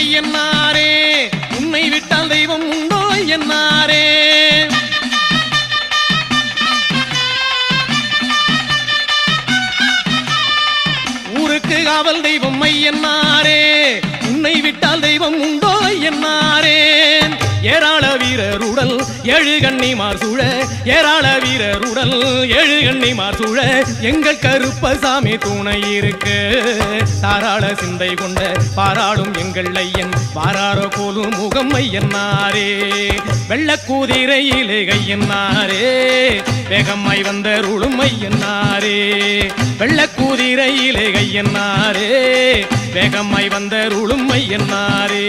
ஐயனாரே உன்னை விட்டால் தெய்வம் உண்டோ ஐயனாரே ஊருக்கு காவல் தெய்வம் ஐயனாரே உன்னை விட்டால் தெய்வம் உண்டோ ஐயனாரே ஏராள வீரருடல் ஏழு கன்னிமார் சூழ ஏராள வீரருடல் ஏழு கன்னிமார் சூழ எங்கள் கருப்பசாமி துணை இருக்கு தாராள சிந்தை கொண்ட பாராளும் எங்கள் ஐயன் பாராரோ போலும் முகம் ஐயனாரே வெள்ளக்கூதிரையிலே கையன்னாரே வேகமாய் வந்த ருளும் ஐயனாரே வெள்ளக்கூதிரையிலே கையன்னாரே வேகமாய் வந்த ருளும் ஐயனாரே